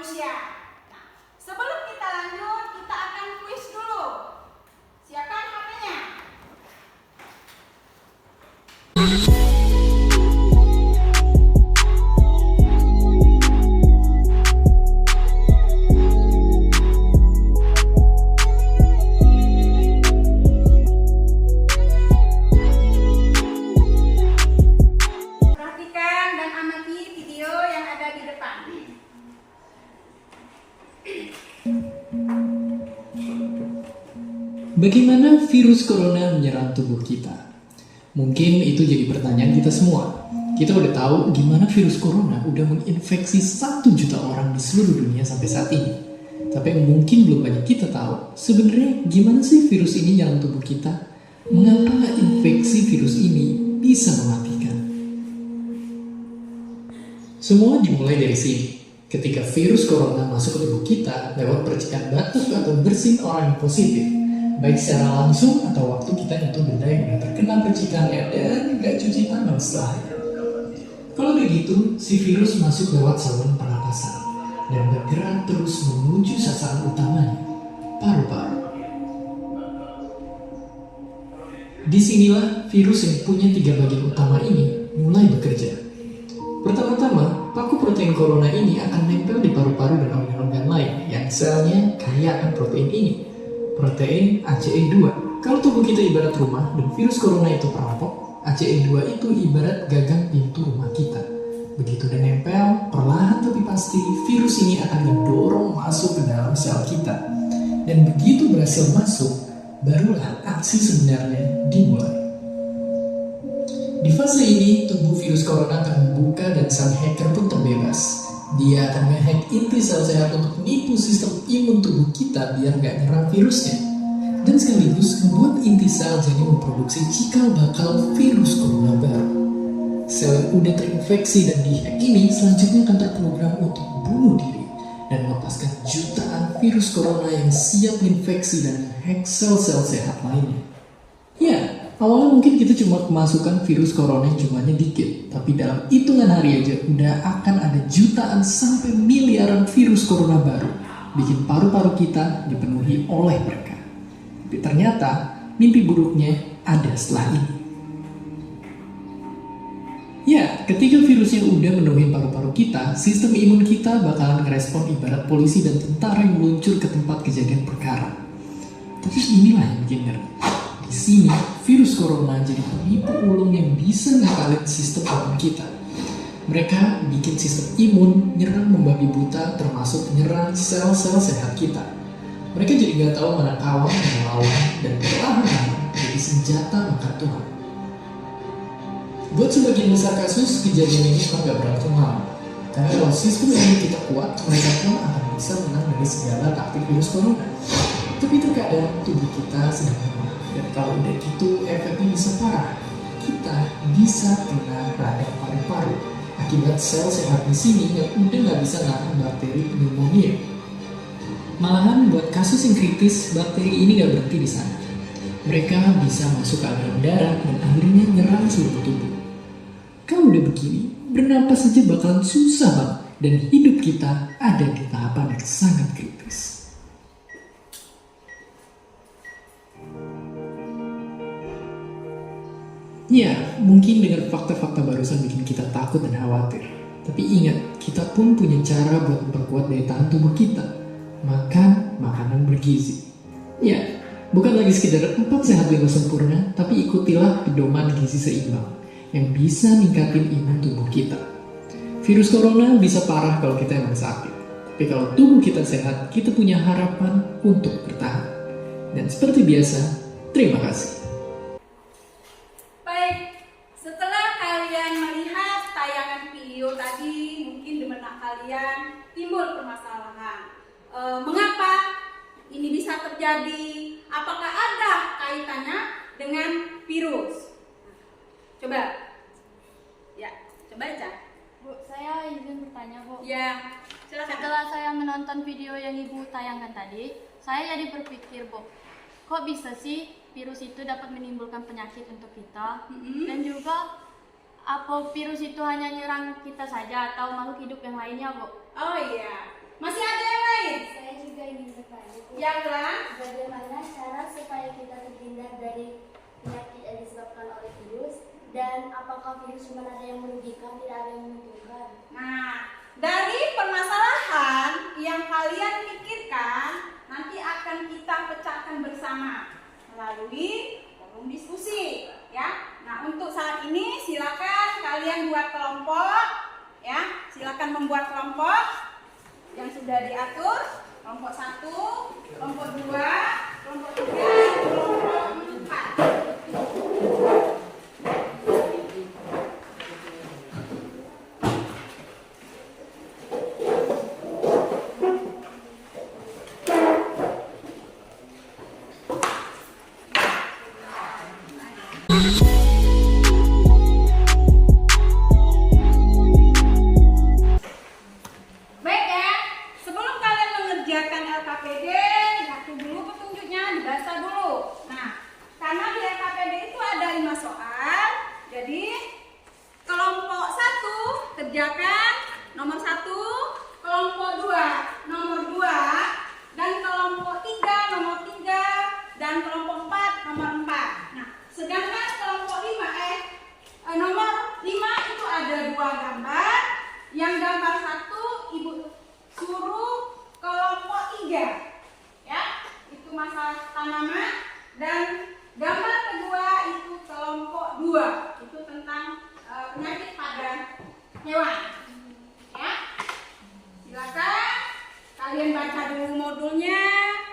manusia. Nah, sebelum kita lanjut, kita akan kuis dulu. Siapkan HP-nya. Perhatikan dan amati video yang ada di depan. Bagaimana virus corona menyerang tubuh kita? Mungkin itu jadi pertanyaan kita semua. Kita udah tahu gimana virus corona udah menginfeksi 1 juta orang di seluruh dunia sampai saat ini. Tapi yang mungkin belum banyak kita tahu, sebenarnya gimana sih virus ini nyerang tubuh kita? Mengapa infeksi virus ini bisa mematikan? Semua dimulai dari sini. Ketika virus corona masuk ke tubuh kita lewat percikan batuk atau bersin orang yang positif, baik secara langsung atau waktu kita nyentuh benda yang udah terkena percikannya dan nggak cuci tangan setelahnya. Kalau begitu, si virus masuk lewat saluran pernapasan dan bergerak terus menuju sasaran utamanya, paru-paru. Disinilah virus yang punya 3 bagian utama ini mulai bekerja. Pertama-tama, paku protein corona ini akan nempel di paru-paru dan organ-organ lain yang selnya kaya akan protein ini. Protein ACE2. Kalau tubuh kita ibarat rumah dan virus corona itu perampok, ACE2 itu ibarat gagang pintu rumah kita. Begitu udah nempel, perlahan tapi pasti virus ini akan didorong masuk ke dalam sel kita. Dan begitu berhasil masuk, barulah aksi sebenarnya dimulai. Di fase ini, tubuh virus corona akan membuka dan sang hacker pun terbebas. Dia akan nge-hack inti sel sehat untuk menipu sistem imun tubuh kita biar nggak nyerang virusnya. Dan sekaligus membuat inti sel jadi memproduksi cikal bakal virus corona baru. Sel yang udah terinfeksi dan di-hack ini selanjutnya akan terprogram untuk bunuh diri dan melepaskan jutaan virus corona yang siap infeksi dan nge-hack sel-sel sehat lainnya. Ya, awalnya mungkin kita cuma kemasukan virus corona yang jumlahnya dikit, tapi dalam hitungan hari aja udah akan ada jutaan sampai miliaran virus corona baru, bikin paru-paru kita dipenuhi oleh mereka. Tapi ternyata mimpi buruknya ada setelah ini. Ya, ketika virusnya udah memenuhi paru-paru kita, sistem imun kita bakalan ngerespon ibarat polisi dan tentara yang meluncur ke tempat kejadian perkara. Tapi inilah yang bikin ngeri. Di sini, virus corona jadi penipu ulung yang bisa ngakalin sistem imun kita. Mereka bikin sistem imun nyerang membabi buta, termasuk nyerang sel-sel sehat kita. Mereka jadi nggak tahu mana kawan, mana lawan, dan perlahan-lahan jadi senjata makan Tuhan. Buat sebagian besar kasus, kejadian ini memang nggak berlangsung lama. Karena kalau sistem imun kita kuat, mereka pun akan bisa menang dari segala taktik virus corona. Tapi terkadang tubuh kita sedang lemah. Dan kalau udah gitu efeknya bisa parah. Kita bisa kena radang paru-paru akibat sel sehat di sini yang udah nggak bisa nahan bakteri pneumonia. Malahan buat kasus yang kritis, bakteri ini nggak berhenti di sana. Mereka bisa masuk ke aliran darah dan akhirnya nyerang seluruh tubuh. Kalau udah begini, bernapas saja bakalan susah banget dan hidup kita ada di tahapan yang sangat kritis. Ya, mungkin dengan fakta-fakta barusan bikin kita takut dan khawatir. Tapi ingat, kita pun punya cara buat memperkuat daya tahan tubuh kita. Makan makanan bergizi. Ya, bukan lagi sekedar 4 sehat 5 sempurna, tapi ikutilah pedoman gizi seimbang yang bisa ningkatin imun tubuh kita. Virus corona bisa parah kalau kita emang sakit. Tapi kalau tubuh kita sehat, kita punya harapan untuk bertahan. Dan seperti biasa, terima kasih. Tadi mungkin di benak kalian timbul permasalahan. Mengapa ini bisa terjadi? Apakah ada kaitannya dengan virus? Coba, ya, coba aja. Bu, saya izin bertanya, Bu. Ya, silakan. Setelah saya menonton video yang Ibu tayangkan tadi, saya jadi berpikir, Bu, kok bisa sih virus itu dapat menimbulkan penyakit untuk kita? Dan juga apa virus itu hanya nyerang kita saja atau makhluk hidup yang lainnya, Bu? Oh iya, Masih ada yang lain? Saya juga ingin bertanya, Bu. Ya, Glenn. Bagaimana cara supaya kita terhindar dari penyakit yang disebabkan oleh virus? Dan apakah virus cuma ada yang merugikan, tidak ada yang menguntungkan? Nah, dari permasalahan yang kalian pikirkan, nanti akan kita pecahkan bersama melalui forum diskusi, ya. Nah, untuk saat ini silakan kalian buat kelompok, ya. Silakan membuat kelompok yang sudah diatur, kelompok 1, kelompok 2, kelompok 3, kelompok 4. Baik ya, sebelum kalian mengerjakan LKPD, lihat dulu petunjuknya, dibaca dulu. Nah, karena di LKPD itu ada 5 soal, jadi kelompok 1 kerjakan nomor 1, kelompok 2 nomor 2, dan kelompok 3 nomor 3, dan kelompok 4 nomor 4. Nah, sedangkan kelompok 5 nomor 5 itu ada 2 gambar. Yang gambar 1 Ibu suruh kelompok 3, ya, itu masalah tanaman, dan gambar kedua itu kelompok 2, itu tentang penyakit pada hewan, ya. Silakan kalian baca dulu modulnya,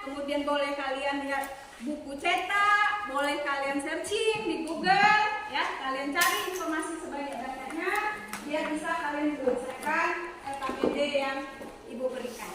kemudian boleh kalian lihat buku cetak, boleh kalian searching di Google, ya, kalian cari informasi sebanyak-banyaknya biar bisa kalian menyelesaikan LKPD yang Ibu berikan.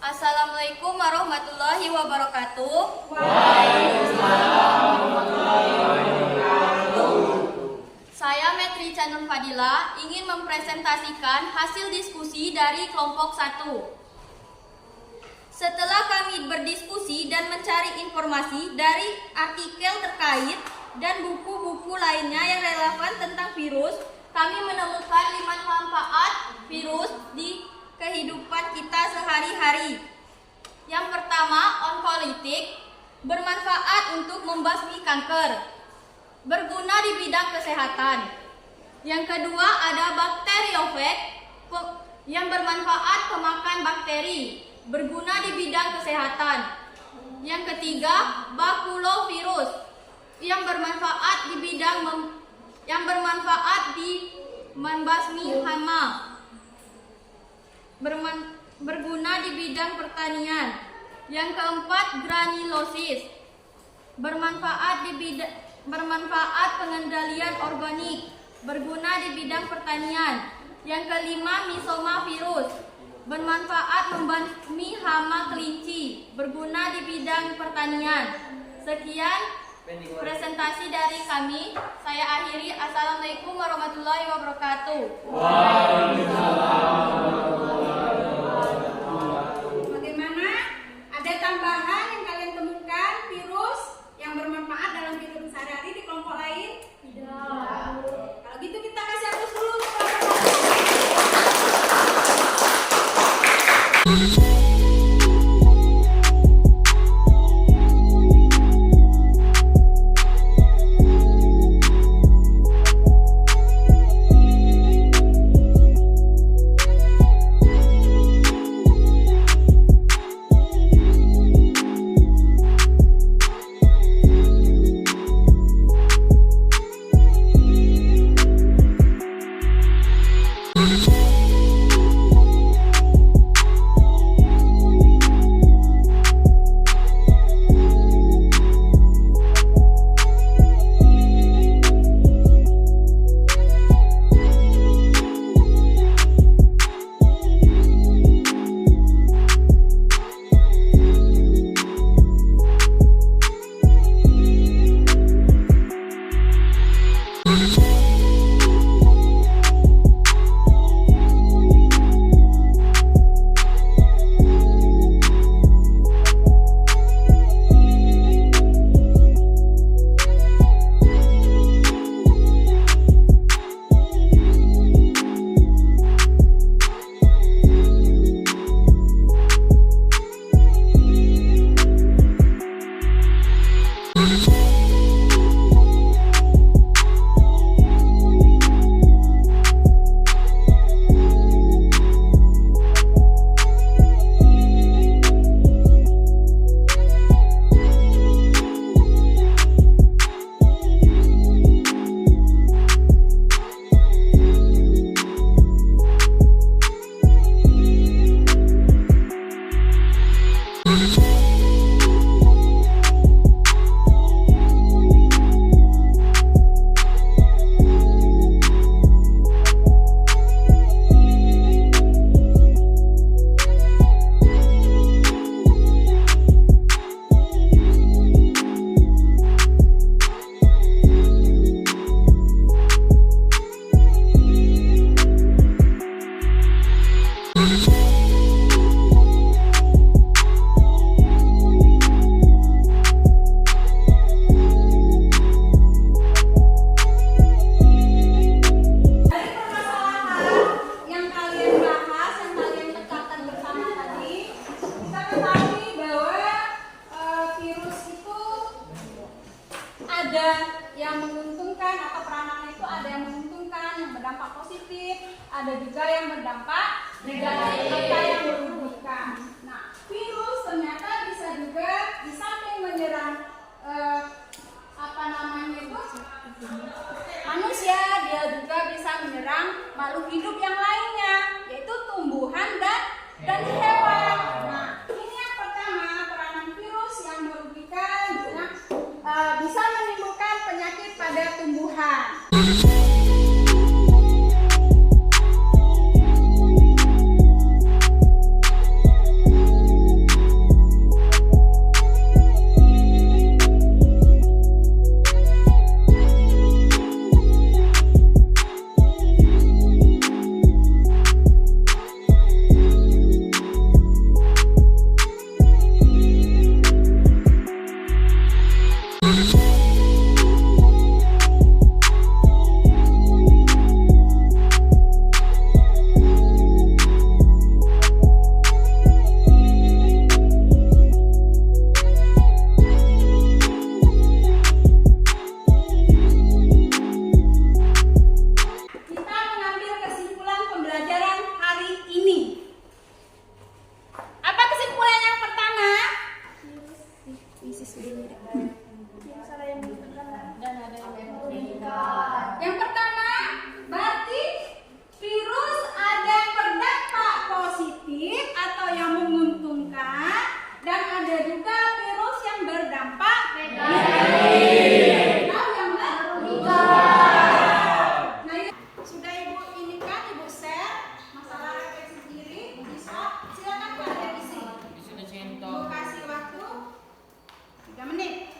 Assalamualaikum warahmatullahi wabarakatuh. Saya Metri Canur Fadila ingin mempresentasikan hasil diskusi dari kelompok 1. Setelah kami berdiskusi dan mencari informasi dari artikel terkait dan buku-buku lainnya yang relevan tentang virus, kami menemukan 5 manfaat virus di kehidupan kita sehari-hari. Yang pertama, onkolitik, bermanfaat untuk membasmi kanker, berguna di bidang kesehatan. Yang kedua, ada bakteriofag, yang bermanfaat pemakan bakteri, berguna di bidang kesehatan. Yang ketiga, bakulovirus, yang bermanfaat di membasmi hama, berguna di bidang pertanian. Yang keempat, granulosis, bermanfaat pengendalian organik, berguna di bidang pertanian. Yang kelima, misomavirus, bermanfaat membasmi hama kelinci, berguna di bidang pertanian. Sekian presentasi dari kami. Saya akhiri. Assalamualaikum warahmatullahi wabarakatuh. Bagaimana? Ada tambahan yang kalian temukan virus yang bermanfaat dalam kehidupan sehari-hari di kelompok lain? Tidak. Kalau gitu kita kasih hapus dulu. ada juga yang berdampak negatif atau yang merugikan. Nah, virus ternyata bisa juga di samping menyerang manusia, dia juga bisa menyerang makhluk hidup yang lainnya, yaitu tumbuhan dan hewan. Nah, ini yang pertama, peranan virus yang merugikan bisa menimbulkan penyakit pada tumbuhan. Yang pertama, berarti virus ada yang berdampak positif atau yang menguntungkan, dan ada juga virus yang berdampak negatif atau yang merugikan. Nah, sudah Ibu ini kan Ibu share masalah refleksi diri, bisa silakan kalian isi. Ibu kasih waktu 3 menit.